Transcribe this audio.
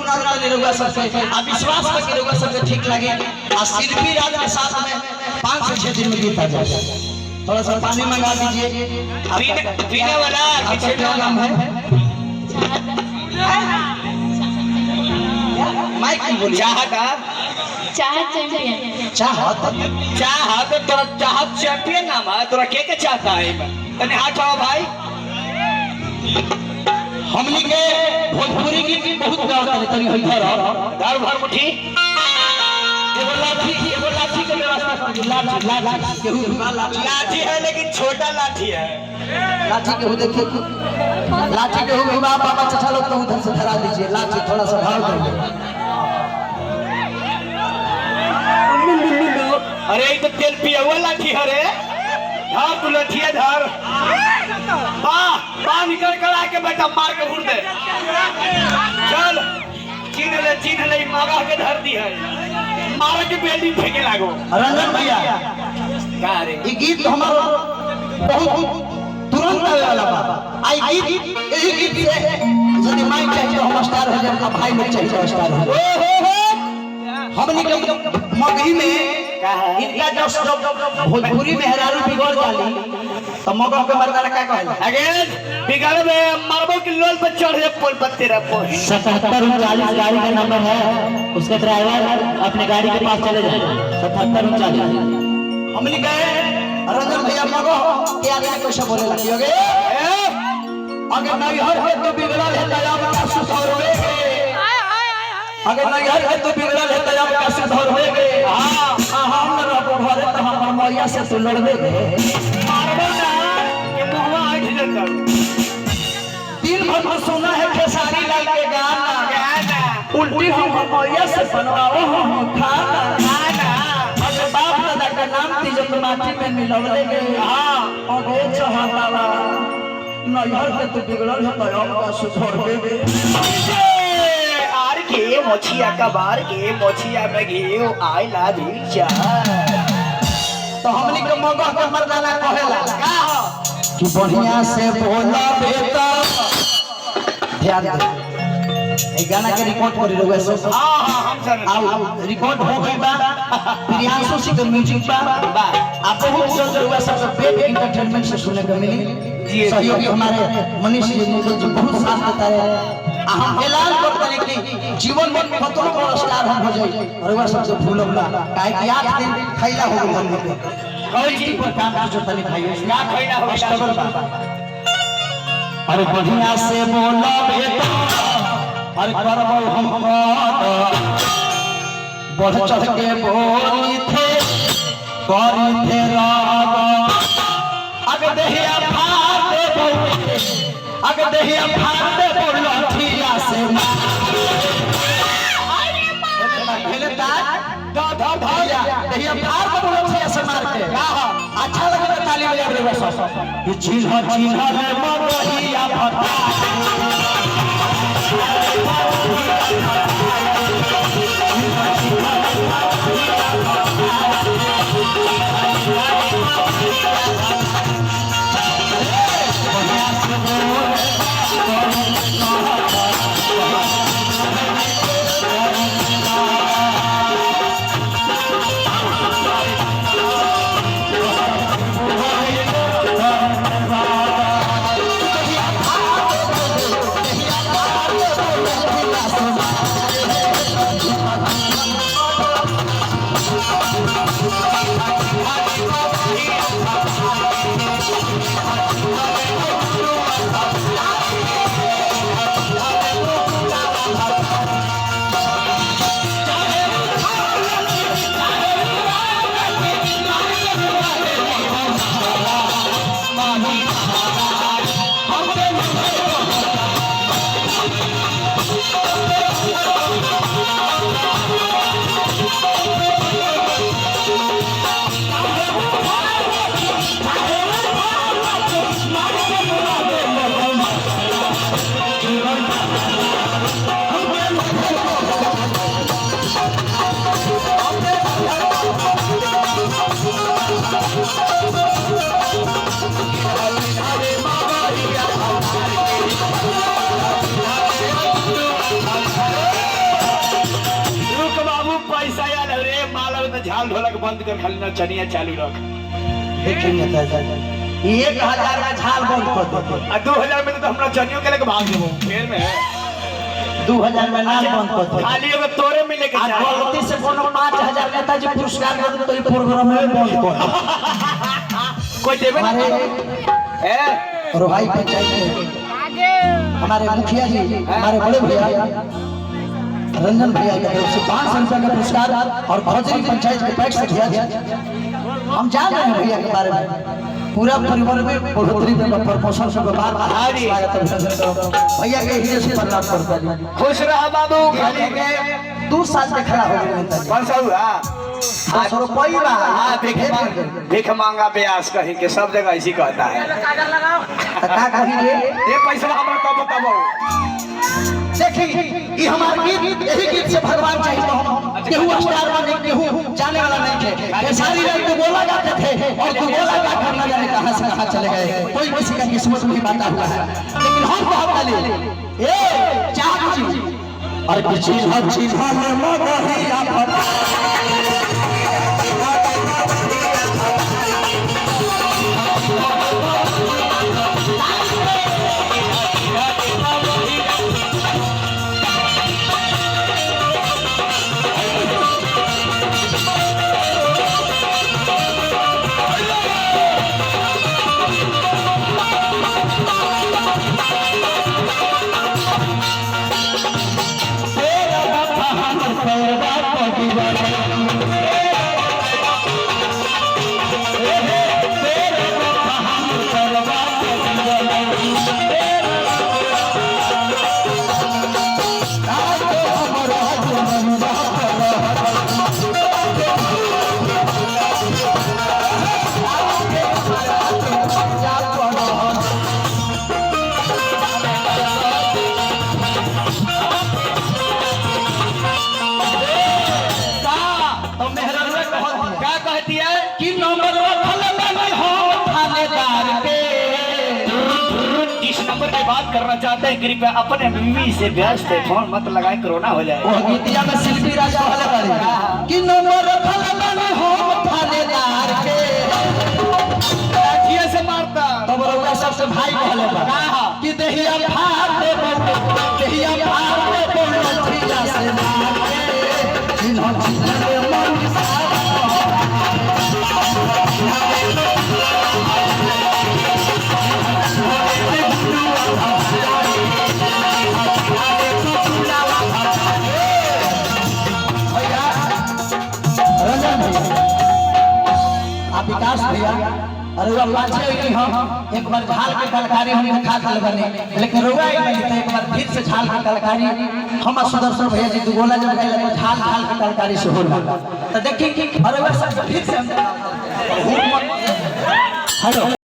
सुना रहा निरुआ सबसे आ विश्वास में निरुआ सबसे ठीक लगे आ शिल्पी राज के साथ में 5 से 6 दिन में गीत आ जाए। थोड़ा सा पानी मंगा दीजिए पीने वाला किसी का नाम है माइक की बोलिए चाहत चैंपियन चाहत तोरा चाहत चैंपियन नाम है तोरा के चाहता है तने हाथ आओ भाई। हमनी के भोजपुरी की बहुत गाँव करे तनी इधर घर भर मुठी एगो लाठी के व्यवस्था कर दी। लाठी केहू लाठी है लेकिन छोटा लाठी है। लाठी केहू देखिए लाठी केहू बाबा चाचा लोग तो उधर से धरा दीजिए। लाठी थोड़ा सा भाव दीजिए। अरे ये तो तेल पिया हुआ लाठी है रे। धर तू लाठिया धर बा निकल कर आके बेटा मार के उड़ दे। चल चिन्ह ले मागा के धर दी है मार के बेल्डी फेंके लागो। रंजन भैया का रे ये गीत हमारा बहुत तुरंत आवे वाला बा। आई गीत यही गीत से यदि माइक चाहिए हम स्टार हो जाए भाई लोग चाहिए स्टार हो। हमनी के मगही में इनका जब भोजपुरी में हरारू बिगड़ जाली तो मगह के मर्दाना क्या कहला अगेन बिगड़ में मारबो के लोल पे चढ़ जा पोल पर तेरा पोल 7739 गाड़ी का नंबर है। उसके ड्राइवर अपने गाड़ी के पास चले जाए 7739। हमनी गए रंजन भैया मगह के आगे कैसे बोले लगी होगे अगर नहीं हर तो बिगड़ा है दयाब का सुधार होएगे। अगर नहीं हर तो बिगड़ा है दयाब का सुधार होएगे। हां हम न रहो घरे तो हम मैया से तू लड़बे मारबो ना के मुहवा आठ जंगल दिन भर में सोना है खेसारी लाल के गाना उल्टी हम मैया से बनवाओ हम खाना अगर बाप दादा का नाम तीजो माटी में मिलवले गए। हां अबे चहा बाबा नैहर के तू बिगड़ल है दयाब का सुधार होएगे। आर के मोछिया कबार के मोछिया में घेओ आई लव यू जा तो हमनी के मगह के मर्दाना कहेला का कि बढ़िया से बोला बेटा ध्यान दे। ए गाना के रिकॉर्ड कर रहे हो सब। हां हम सब आओ रिकॉर्ड हो गई बा प्रियांशु सिंह के म्यूजिक बा आप बहुत जल्द हुआ सब बेट एंटरटेनमेंट से सुनने को मिली। सहयोगी हमारे मनीष जी मुकुल जी बहुत साथ देता है। हम ऐलान करते हैं कि जीवन में कतनो बड़ा स्टार हम हो जाए और वह सबसे भूलो ना काहे कि 8 दिन खैला हो गए हम कोई चीज पर काम जो तनी भाई क्या खैला हो स्ट्रगल बा। अरे बढ़िया से बोला बेटा अरे करबो हम बढ़ चढ़ के बोली थे करी थे राग अगर देहिया फाड़ दे बोले अगर देहिया फाड़ दे बोलो ठीला से पहले दा भैया देहिया फाड़ दे बोलो ठीला से मार के अच्छा लगे तो ताली बजा रे बस ये चिन्ह रे मगहिया फटा पैसा याद है रे माला में झाल ढोलक बंद कर खाली ना चनिया चालू रख। देखिए नेता जी 1000 में झाल बंद कर दो, 2000 में तो हमरा चनियों के लेके भाग देबो फेर में 2000 में नाल बंद कर दो। खाली एगो तोरे मिले के आज चाही। गलती से कोनो 5000 नेता जी पुरस्कार दे दो तो ये प्रोग्राम में बंद कर दो। कोई देबे ना हमारे ए रोहाई पंचायत में हमारे मुखिया जी, हमारे बड़े भैया रंजन भैया की तरफ से 500 रुपये का पुरस्कार और भौजरी पंचायत के पैक्स से दिया गया। हम जान रहे हैं भैया के बारे में, पूरा परिवार में बढ़ोतरी में प्रमोशन से बार बार स्वागत भैया के ही से प्रणाम करता जी। खुश रहा बाबू। खाली के 2 साल से खड़ा हो गए नेता जी। कौन सा हुआ? 200 रुपये बा। हाँ भीख मांगा ब्यास कहीं के सब जगह ऐसी कहता है। का कहिए ये पैसा हमरा कब बताबो? देखिए ये हमारा गीत, यही गीत से भगवान चाहिए तो हम केहू स्टार बने केहू जाने वाला नहीं थे। ये सारी रात तो बोला जाते थे और तो बोला जा कर न जाने कहां से कहां चले गए, कोई किसी का किस्मत नहीं बांटा हुआ है। लेकिन हम बहुत वाले ए चाहत जी और कुछ हर चीज में मगहिया पता बात करना चाहते हैं कृपया अपने बीवी से व्यस्त है, फोन मत लगाए कोरोना हो जाए। वो गीतिया में शिल्पी राजा वाले बारे कि नंबर खलबन हो थानेदार के लाठिए से मारता तब रउआ सबसे भाई कहले बा कि देहिया फाड़ दे देहिया फाड़ दे बोलथिया से मार के जिन्हों जिन्हों मन साथ विकास भैया अरे वो पाछे कि हम एक बार झाल के कलकारी हम खा खा बने, लेकिन रुआ एक बार फिर से झाल के कलकारी हम सुदर्शन भैया जी दुगोला जब गए तो झाल झाल के कलकारी से होला तो देखिए कि अरे वो सब फिर से हम हेलो